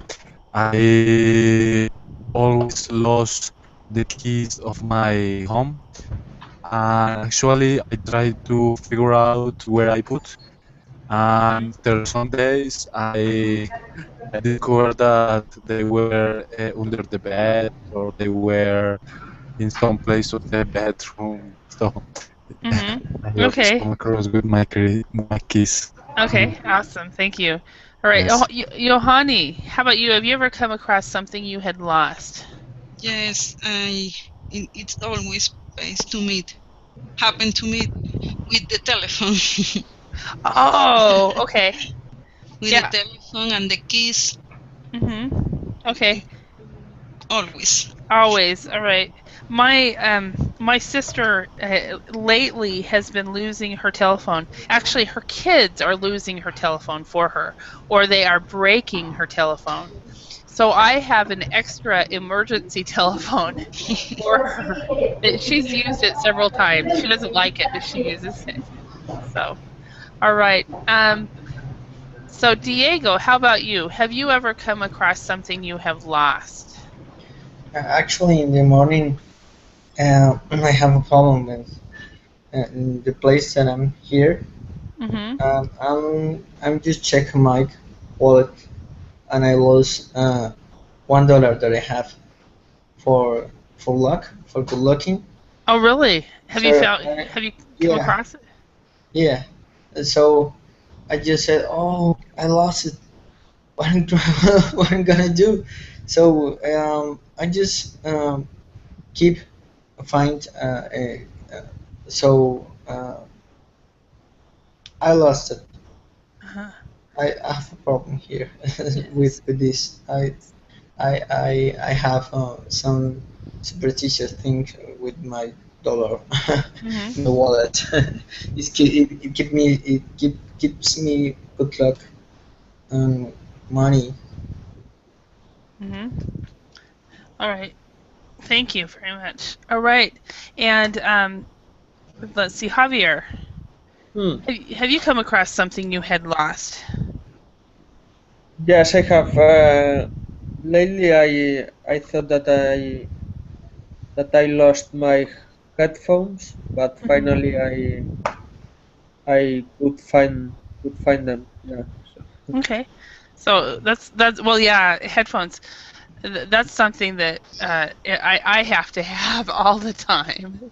Speaker 6: I always lost the keys of my home, and actually, I tried to figure out where I put. And after some days, I discovered that they were under the bed or they were in some place of the bedroom. So
Speaker 1: Mhm.
Speaker 6: I always
Speaker 1: Okay.
Speaker 6: come across with my keys.
Speaker 1: Okay. Awesome. Thank you. All right.
Speaker 6: Yes.
Speaker 1: Johanny, how about you? Have you ever come across something you had lost?
Speaker 2: Yes, it's always pays to meet happen to me with the telephone,
Speaker 1: Oh, okay.
Speaker 2: with the
Speaker 1: Yeah.
Speaker 2: telephone and the keys.
Speaker 1: Mhm. Okay.
Speaker 2: Always.
Speaker 1: Always. All right. My sister lately has been losing her telephone. Actually, her kids are losing her telephone for her, or they are breaking her telephone. So I have an extra emergency telephone for her. She's used it several times. She doesn't like it, but she uses it. So, all right. So Diego, how about you? Have you ever come across something you have lost?
Speaker 5: Actually, in the morning, I have a problem with in the place that I'm here.
Speaker 1: Mhm.
Speaker 5: I'm just checking my wallet, and I lost $1 that I have for for good looking.
Speaker 1: Oh, really?
Speaker 5: So
Speaker 1: Have you come
Speaker 5: yeah,
Speaker 1: across it?
Speaker 5: yeah. And so I just said, "Oh, I lost it. What I'm what I'm gonna do?" So I just keep find so I lost it.
Speaker 1: Uh-huh.
Speaker 5: I have a problem here
Speaker 1: Yes.
Speaker 5: with this. I have some superstitious thing with my dollar
Speaker 1: Mhm.
Speaker 5: in the wallet. It keeps me good luck and money.
Speaker 1: Mhm. All right. Thank you very much. All right. And let's see, Javier,
Speaker 3: Hmm.
Speaker 1: have you come across something you had lost?
Speaker 3: Yes, I have. Lately, I thought that I lost my headphones, but
Speaker 1: Mhm.
Speaker 3: finally I could find them. Yeah. So,
Speaker 1: Okay. So that's well, yeah, headphones. That's something that I have to have all the time.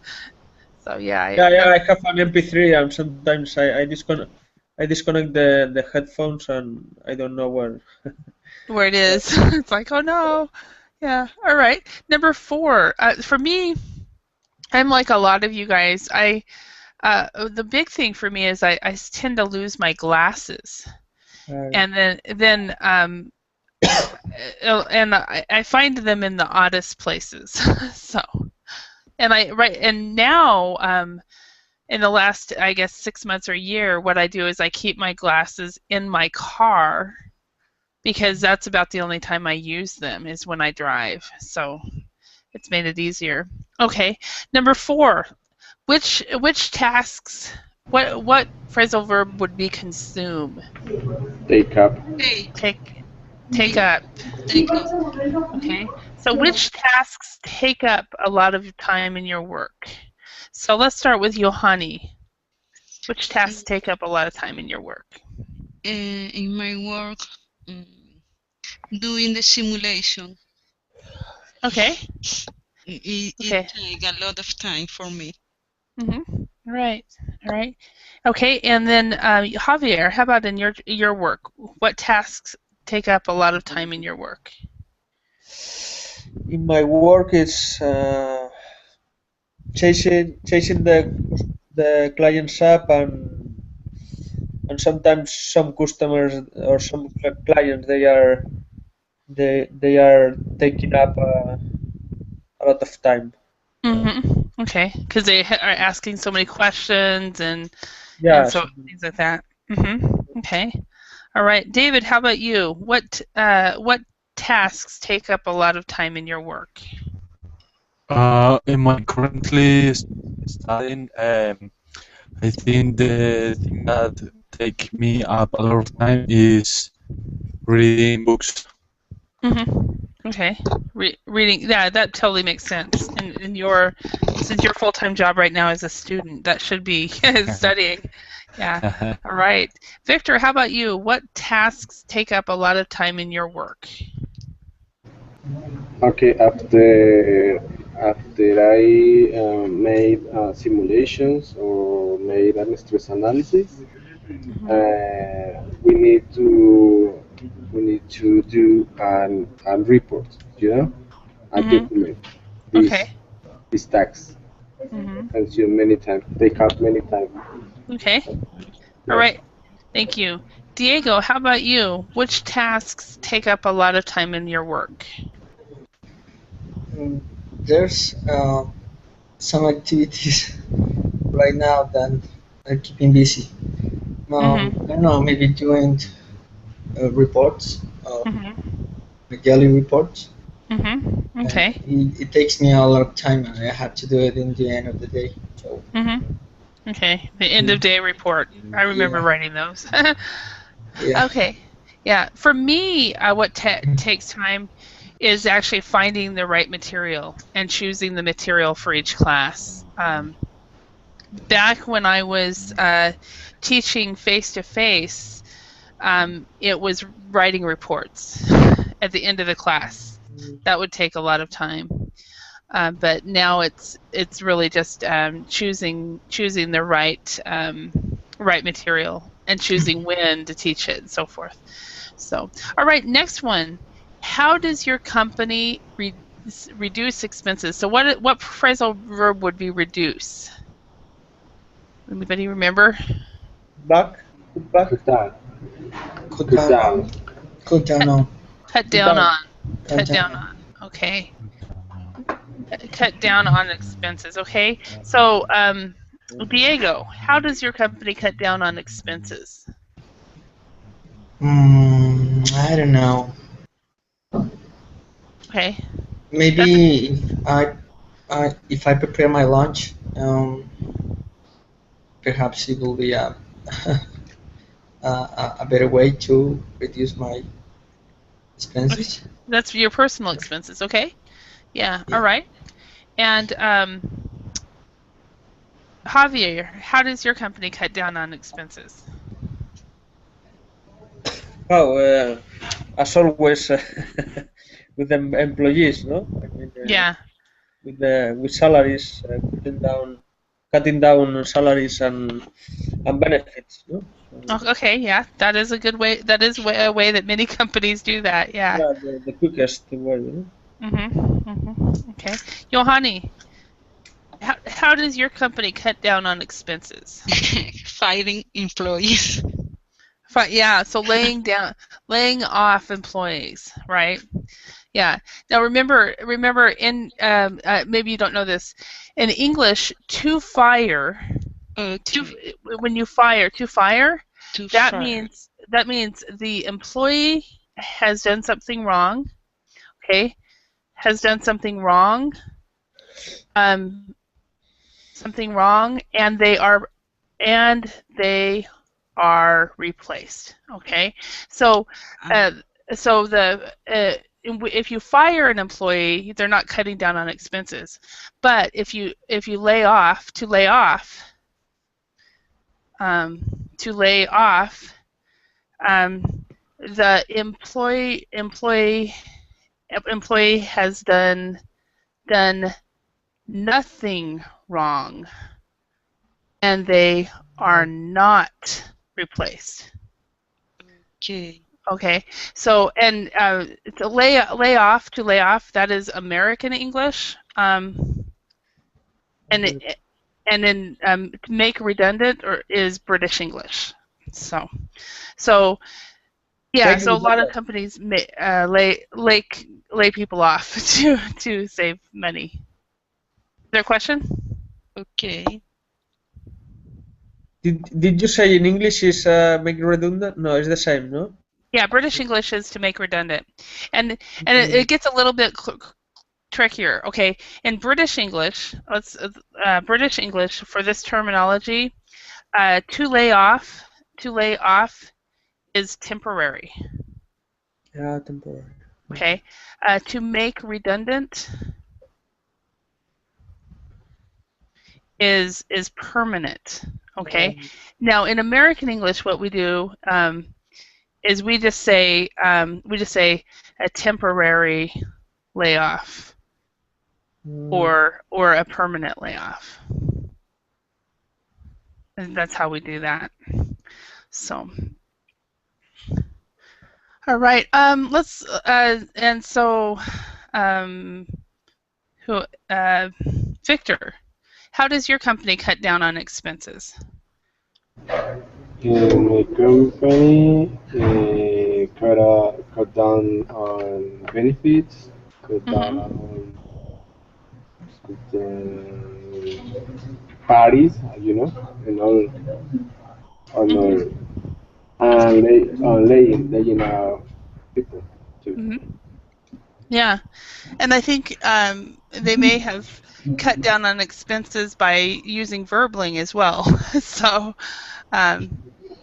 Speaker 1: So yeah,
Speaker 3: yeah, yeah.
Speaker 1: that's
Speaker 3: I have an MP3, and sometimes I disconnect the headphones, and I don't know where.
Speaker 1: where it is. It's like, oh no. Yeah. All right. Number four. For me, I'm like a lot of you guys. The big thing for me is I tend to lose my glasses, and and I find them in the oddest places. So and now in the last, I guess, 6 months or a year, what I do is I keep my glasses in my car because that's about the only time I use them is when I drive. So it's made it easier. Okay, number four. Which tasks? What phrasal verb would be consume?
Speaker 4: Take up.
Speaker 2: Hey,
Speaker 1: Take take up.
Speaker 2: take up.
Speaker 1: Okay. So which tasks take up a lot of time in your work? So let's start with Johanni. Which tasks take up a lot of time in your work?
Speaker 2: In my work, mm, doing the simulation,
Speaker 1: Okay.
Speaker 2: it
Speaker 1: Okay.
Speaker 2: take a lot of time for me.
Speaker 1: Mhm. All right. All right. Okay. And then Javier, how about in your work? What tasks take up a lot of time in your work?
Speaker 3: In my work, it's chasing the clients up, and sometimes some customers or some clients they are taking up a lot of time.
Speaker 1: Okay, because they are asking so many questions and
Speaker 3: Yeah,
Speaker 1: so things like that. Okay. All right, David. How about you? What tasks take up a lot of time in your work?
Speaker 6: Am I currently studying? I think the thing that take me up a lot of time is reading books.
Speaker 1: Okay. Reading, yeah, that totally makes sense. And your since your full-time job right now is a student, that should be studying. Yeah. All right. Victor, how about you? What tasks take up a lot of time in your work?
Speaker 4: Okay, after I made simulations or made an stress analysis, we need to do an report, a
Speaker 1: Mm-hmm.
Speaker 4: document.
Speaker 1: Okay.
Speaker 4: These tasks
Speaker 1: Mm-hmm.
Speaker 4: consume many time. Take up many time.
Speaker 1: Okay. All
Speaker 4: Yes.
Speaker 1: right. Thank you. Diego, how about you? Which tasks take up a lot of time in your work?
Speaker 5: Mm, There's some activities right now that are keeping busy.
Speaker 1: Mm-hmm.
Speaker 5: I don't know, maybe doing reports,
Speaker 1: Mm-hmm.
Speaker 5: daily reports.
Speaker 1: Mm-hmm.
Speaker 5: And
Speaker 1: Okay.
Speaker 5: it takes me a lot of time, and I have to do it in the end of the day. So
Speaker 1: Mm-hmm. Okay. The end of day report. I remember
Speaker 5: yeah,
Speaker 1: writing those.
Speaker 5: yeah.
Speaker 1: Okay. Yeah. For me, what takes time is actually finding the right material and choosing the material for each class. Back when I was teaching face to face, it was writing reports at the end of the class. That would take a lot of time. But now it's really just choosing the right material and choosing when to teach it and so forth. So, all right, next one. How does your company reduce expenses? So, what phrasal verb would be reduce? Anybody remember?
Speaker 3: back, put back,
Speaker 4: Cut down.
Speaker 5: Cut
Speaker 4: Cut
Speaker 5: down,
Speaker 4: down.
Speaker 5: cut down
Speaker 1: Cut,
Speaker 5: on,
Speaker 1: cut
Speaker 3: put
Speaker 1: down
Speaker 3: down.
Speaker 1: on.
Speaker 5: cut
Speaker 1: Cut
Speaker 5: down
Speaker 1: down
Speaker 5: on.
Speaker 1: on. Okay. Cut down on expenses. Okay. So, Diego, how does your company cut down on expenses?
Speaker 5: I don't know.
Speaker 1: Okay. That's
Speaker 5: Maybe if I prepare my lunch, perhaps it will be a better way to reduce my
Speaker 1: okay.
Speaker 5: expenses.
Speaker 1: That's your personal expenses. Okay. Yeah. All
Speaker 5: Yeah.
Speaker 1: right. And Javier, how does your company cut down on expenses?
Speaker 3: Oh, as always, with the employees, no? I mean,
Speaker 1: Yeah.
Speaker 3: with salaries, cutting down salaries and benefits, no? So,
Speaker 1: Okay. Yeah. That is a good way. That is a way that many companies do that. Yeah.
Speaker 3: yeah, the quickest way, you know?
Speaker 1: Okay. Johanny, how does your company cut down on expenses?
Speaker 2: Firing employees.
Speaker 1: Yeah. So laying off employees, right? Yeah. Now remember in maybe you don't know this. In English, to fire, to
Speaker 2: Okay.
Speaker 1: when you fire, to fire,
Speaker 2: To
Speaker 1: that
Speaker 2: fire.
Speaker 1: means the employee has done something wrong, okay? Has done um something wrong and they are replaced, okay? So
Speaker 2: Ah,
Speaker 1: uh, so the if you fire an employee, they're not cutting down on expenses. But if you um, lay off, the employee has done nothing wrong, and they are not replaced.
Speaker 2: okay.
Speaker 1: Okay, so and to lay off, that is American English. and then make redundant or is British English. So yeah,
Speaker 3: Make
Speaker 1: so a lot of
Speaker 3: redundant.
Speaker 1: companies lay people off to save money. Is there a question?
Speaker 2: Okay.
Speaker 3: Did you say in English is make redundant? No, it's the same, no?
Speaker 1: Yeah, British English is to make redundant, and it gets a little bit trickier. Okay, in British English, British English for this terminology, to lay off is temporary.
Speaker 3: Yeah, temporary.
Speaker 1: Okay, to make redundant is permanent. Okay, now in American English, what we do is we just say a temporary layoff or a permanent layoff. And that's how we do that. So, all right. Let's and so, Victor, how does your company cut down on expenses?
Speaker 4: In my company, cut down on benefits, cut down on parties, and all, on all, and laying out people too.
Speaker 1: Yeah, and I think they may have cut down on expenses by using verbling as well. So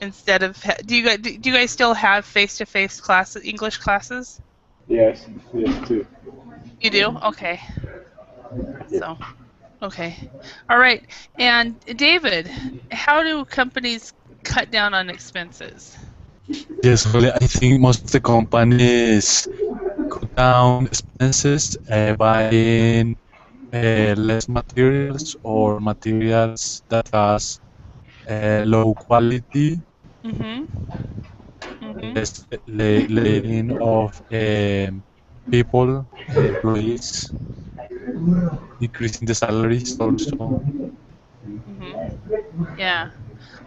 Speaker 1: instead of do you guys still have face-to-face classes, English classes?
Speaker 4: Yes, too.
Speaker 1: You do? Okay.
Speaker 4: Yeah.
Speaker 1: So okay. All right. And David, how do companies cut down on expenses?
Speaker 6: Yes, really, I think most of the companies cut down expenses buying less materials or materials that has low quality, less laying of people, employees, decreasing the salaries also.
Speaker 1: Yeah.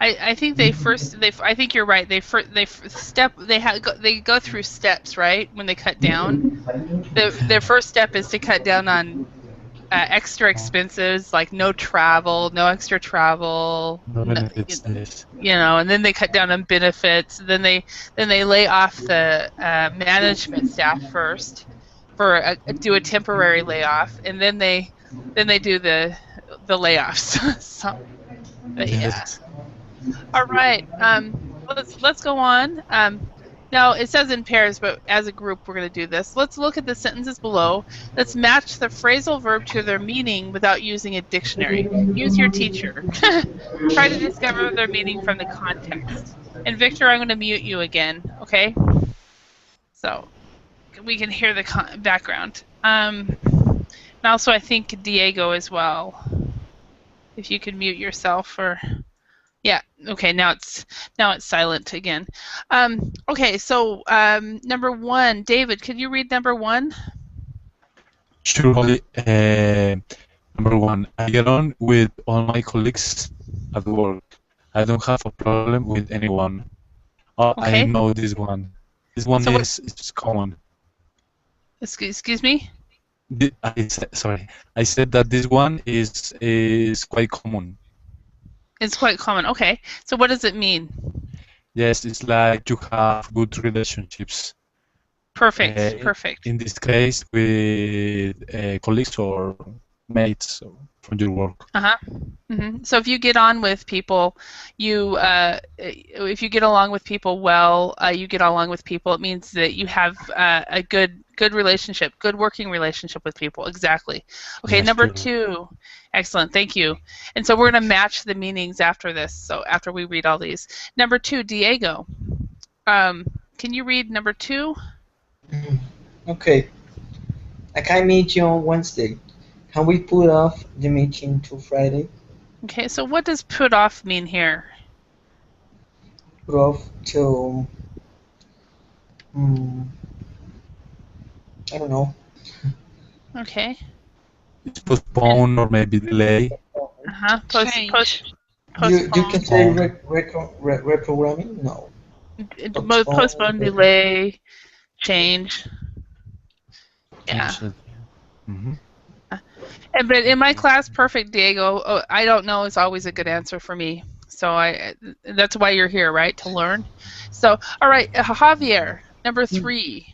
Speaker 1: I think I think you're right. They go through steps, right? When they cut down, their first step is to cut down on extra expenses like no extra travel,
Speaker 6: No benefits, yes.
Speaker 1: and then they cut down on benefits. Then they lay off the management staff first do a temporary layoff, and then they do the layoffs. So, but yeah.
Speaker 6: Yes.
Speaker 1: All right. Let's go on. Now it says in pairs, but as a group we're going to do this. Let's look at the sentences below. Let's match the phrasal verb to their meaning without using a dictionary. Use your teacher. Try to discover their meaning from the context. And Victor, I'm going to mute you again, okay? So we can hear the background. And also I think Diego as well. If you could mute yourself or... Yeah. Okay. Now it's silent again. Okay. So number one, David, could you read number one?
Speaker 6: Surely, number one, I get on with all my colleagues at work. I don't have a problem with anyone. Oh, I
Speaker 1: Okay.
Speaker 6: know this one. This one
Speaker 1: So
Speaker 6: is common.
Speaker 1: Excuse me?
Speaker 6: I said that this one is quite common.
Speaker 1: It's quite common. Okay. So what does it mean?
Speaker 6: Yes, it's like you have good relationships.
Speaker 1: Perfect. Perfect.
Speaker 6: In this case, with colleagues or mates from your work.
Speaker 1: So if you get on with people, if you get along with people well, you get along with people. It means that you have a good relationship, good working relationship with people. Exactly. Okay,
Speaker 6: Yes,
Speaker 1: number
Speaker 6: true.
Speaker 1: two. Excellent, thank you. And so we're going to match the meanings after this. So after we read all these. Number two, Diego. Can you read number two?
Speaker 5: Okay. Like I meet you on Wednesday. Can we put off the meeting to Friday?
Speaker 1: Okay, so what does put off mean here?
Speaker 5: Put off till I don't know.
Speaker 1: Okay.
Speaker 6: It's postpone or maybe delay.
Speaker 2: Change.
Speaker 5: You can say
Speaker 6: Postpone.
Speaker 5: reprogramming? No.
Speaker 1: Postpone,
Speaker 5: Postpone.
Speaker 1: delay, change. Yeah.
Speaker 6: Change it. Mhm.
Speaker 1: But in my class, perfect, Diego. I don't know is always a good answer for me. So that's why you're here, right? To learn. So, all right, Javier, number 3.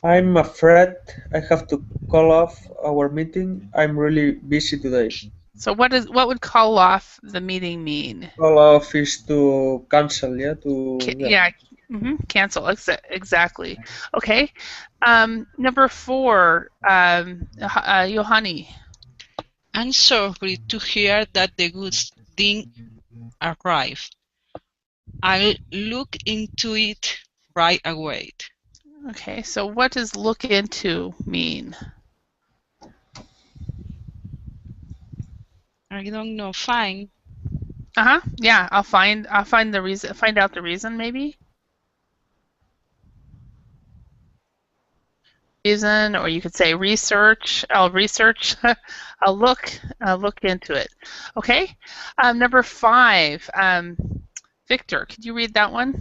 Speaker 3: I'm afraid I have to call off our meeting. I'm really busy today.
Speaker 1: So what would call off the meeting mean?
Speaker 3: Call off is to cancel, yeah, yeah.
Speaker 1: Yeah, cancel. Exactly. Okay. Number 4, Johanny.
Speaker 2: I'm sorry to hear that the goods didn't arrive. I'll look into it right away.
Speaker 1: Okay, so what does look into mean?
Speaker 2: I don't know. Fine.
Speaker 1: Yeah, I'll find the reason. Find out the reason, maybe. Reason, or you could say research. I'll research. I'll look into it. Okay. Number 5. Victor, could you read that one?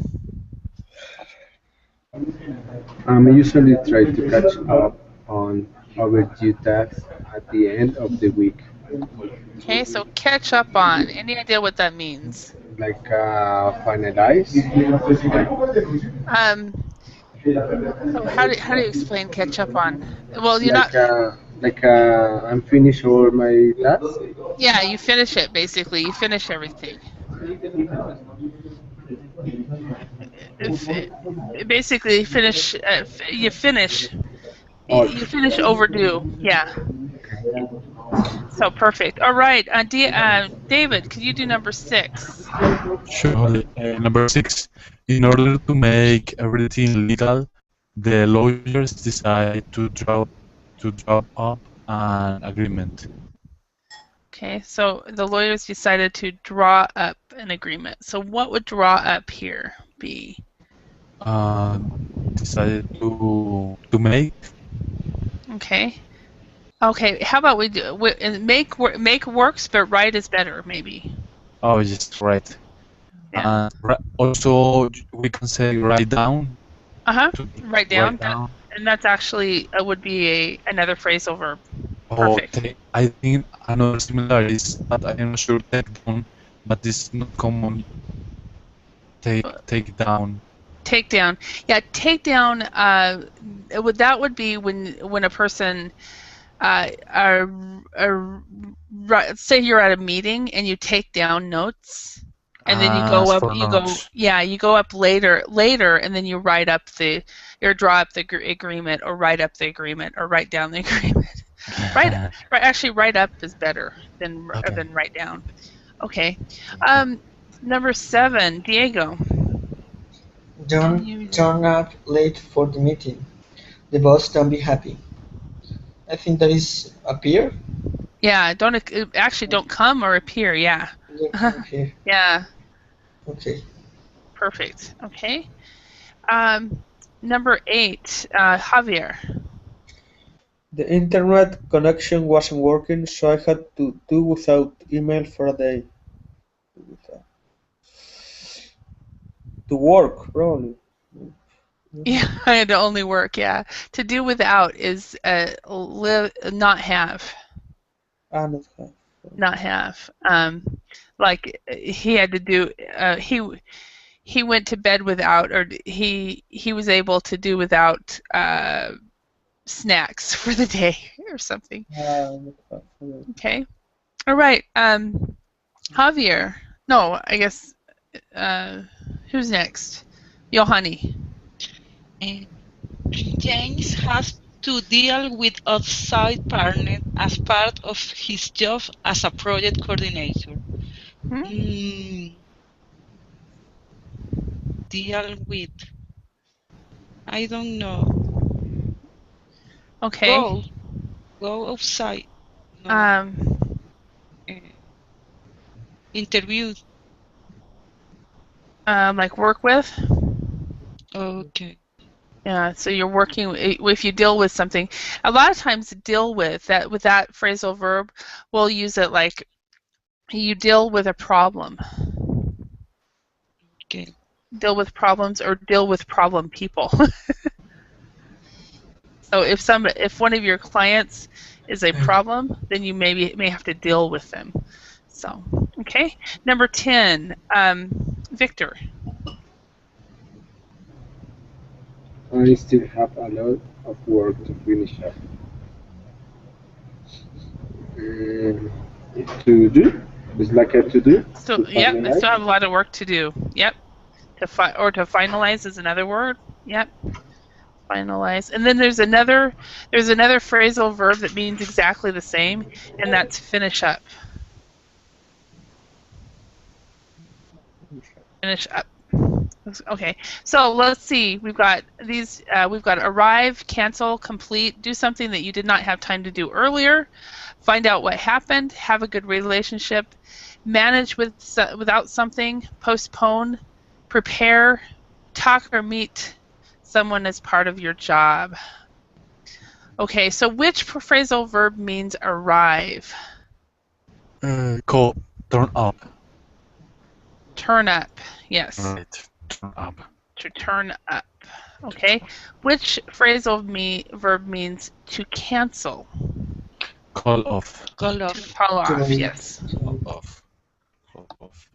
Speaker 4: I usually try to catch up on overdue tasks at the end of the week,
Speaker 1: Okay, so catch up on. Any idea what that means?
Speaker 4: like finalize,
Speaker 1: Um, so how do you explain catch up on? Well, you're not.
Speaker 4: like I'm finished all my tasks.
Speaker 1: Yeah, you finish it basically. You finish everything. If basically finish. You finish.
Speaker 4: Oh,
Speaker 1: You finish overdue. Yeah. So perfect. All right. David, could you do number 6?
Speaker 6: Surely. Number 6. In order to make everything legal, the lawyers decide to draw up an agreement.
Speaker 1: Okay. So the lawyers decided to draw up an agreement. So what would draw up here be?
Speaker 6: Uh, Decided to make.
Speaker 1: Okay. Okay. How about make works, but right is better, maybe.
Speaker 6: Oh, yes, right.
Speaker 1: Yeah.
Speaker 6: Also, we can say write down.
Speaker 1: Write down.
Speaker 6: Write down.
Speaker 1: And that's actually would be another phrasal verb.
Speaker 6: Or
Speaker 1: Perfect.
Speaker 6: I think another similar is, but I'm not sure, take down, but it's not common. Take down.
Speaker 1: Take down. Yeah, take down. That would be when a person say you're at a meeting and you take down notes, and then you go
Speaker 6: As
Speaker 1: up.
Speaker 6: for notes.
Speaker 1: You go up later, and then you write up or draw up the agreement, or write up the agreement, or write down the agreement. Actually, write up is better than
Speaker 6: Okay.
Speaker 1: write down. Okay. Number 7, Diego.
Speaker 5: Don't turn up late for the meeting. The boss don't be happy. I think that is appear.
Speaker 1: Yeah, don't come or appear. Yeah.
Speaker 5: Here.
Speaker 1: Yeah.
Speaker 5: Okay.
Speaker 1: Perfect. Okay. Number 8, Javier.
Speaker 3: The internet connection wasn't working, so I had to do without email for a day. To work, probably.
Speaker 1: Yeah, I had to only work. Yeah, to do without is not have.
Speaker 3: Not have.
Speaker 1: Not have. Like he had to do. He went to bed without, or he was able to do without snacks for the day or something.
Speaker 3: Not have.
Speaker 1: Okay. All right. Javier. No, I guess. Who's next? Johanny.
Speaker 2: James has to deal with outside partners as part of his job as a project coordinator. Deal with. I don't know.
Speaker 1: Okay.
Speaker 2: Go outside. No. Interview.
Speaker 1: Like work with.
Speaker 2: Okay.
Speaker 1: Yeah, so you're working if you deal with something. A lot of times, deal with that phrasal verb, we'll use it like you deal with a problem,
Speaker 2: Okay.
Speaker 1: deal with problems, or deal with problem people. So if one of your clients is a problem, then you may have to deal with them. So okay, number 10, Victor.
Speaker 4: I still have a lot of work to finish up. Um, to do? It's like a to do?
Speaker 1: So
Speaker 4: To
Speaker 1: yep, I
Speaker 4: finalize?
Speaker 1: still have a lot of work to do. Yep, to finalize is another word. Yep. Finalize. And then there's another phrasal verb that means exactly the same, and that's finish up. Finish up. Okay, so let's see. We've got these. We've got arrive, cancel, complete, do something that you did not have time to do earlier, find out what happened, have a good relationship, manage without something, postpone, prepare, talk or meet someone as part of your job. Okay, so which phrasal verb means arrive?
Speaker 6: Call. Turn up.
Speaker 1: Turn up, yes.
Speaker 6: Right. Turn up.
Speaker 1: To turn up. Okay, which phrasal verb means to cancel?
Speaker 6: Call off.
Speaker 2: Call
Speaker 1: To
Speaker 2: off.
Speaker 1: call off,
Speaker 5: To-
Speaker 1: yes.
Speaker 6: Call off. Call off.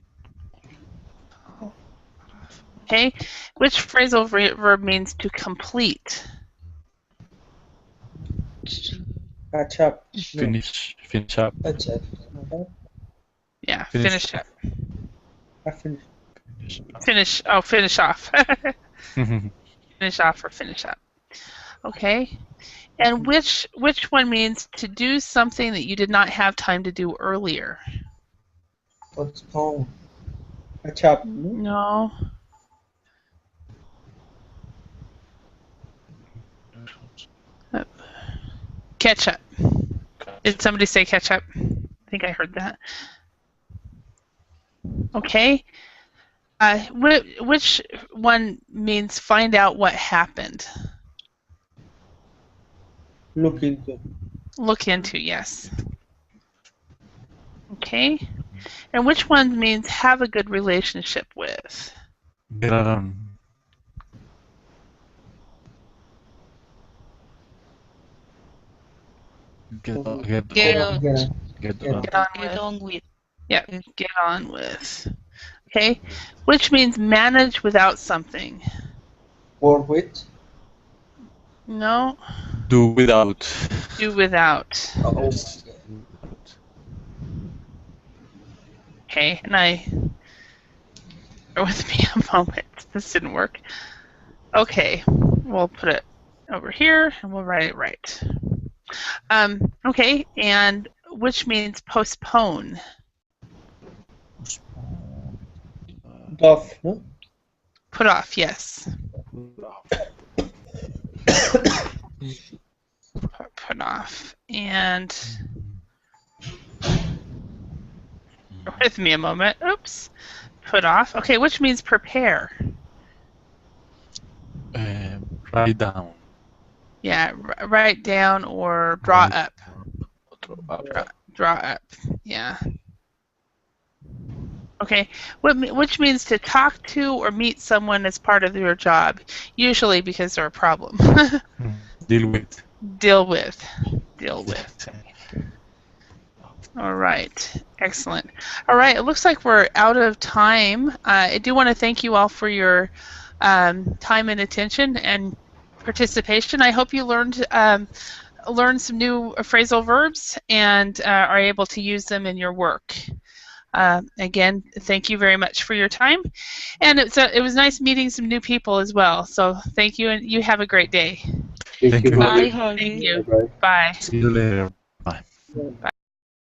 Speaker 1: Okay, which phrasal verb means to complete?
Speaker 3: Catch up. No,
Speaker 6: Finish. Finish up.
Speaker 5: That's it.
Speaker 1: Yeah,
Speaker 6: Finish.
Speaker 1: finish up.
Speaker 3: I finished.
Speaker 6: Finish.
Speaker 1: Finish off. Finish off or finish up. Okay. And which one means to do something that you did not have time to do earlier?
Speaker 5: Postpone.
Speaker 3: Catch up. No?
Speaker 1: No. Catch up. Did somebody say catch up? I think I heard that. Okay. Which one means find out what happened?
Speaker 3: Look into.
Speaker 1: Look into, yes. Okay. And which one means have a good relationship with?
Speaker 6: Get on. Get on. Get
Speaker 2: Get
Speaker 6: on.
Speaker 2: on.
Speaker 6: Get
Speaker 5: Get
Speaker 6: on.
Speaker 1: Get on
Speaker 2: Get
Speaker 1: with.
Speaker 2: on with.
Speaker 1: Yeah, get on with. Okay. Which means manage without something.
Speaker 5: Work with.
Speaker 1: No.
Speaker 6: Do without.
Speaker 1: Do without.
Speaker 5: Oh,
Speaker 6: Yes.
Speaker 1: Okay, and bear with me a moment. This didn't work. Okay, we'll put it over here and we'll write it right. Okay, and which means postpone.
Speaker 3: Off. No?
Speaker 1: Put off, yes. Put off. And bear with me a moment. Oops. Put off. Okay, which means prepare.
Speaker 6: Write down.
Speaker 1: Yeah, write down or draw up. Draw up. Yeah. Okay. Which means to talk to or meet someone as part of your job, usually because they're a problem.
Speaker 6: Deal with.
Speaker 1: Deal with. Deal with. All right. Excellent. All right. It looks like we're out of time. I do want to thank you all for your time and attention and participation. I hope you learned some new phrasal verbs and are able to use them in your work. Again, thank you very much for your time, and it was nice meeting some new people as well. So thank you, and you have a great day.
Speaker 4: Thank you.
Speaker 6: you.
Speaker 2: Bye,
Speaker 1: Thank
Speaker 2: Holly.
Speaker 1: you.
Speaker 4: Bye-bye.
Speaker 1: Bye.
Speaker 6: See you later. Bye.
Speaker 1: Bye.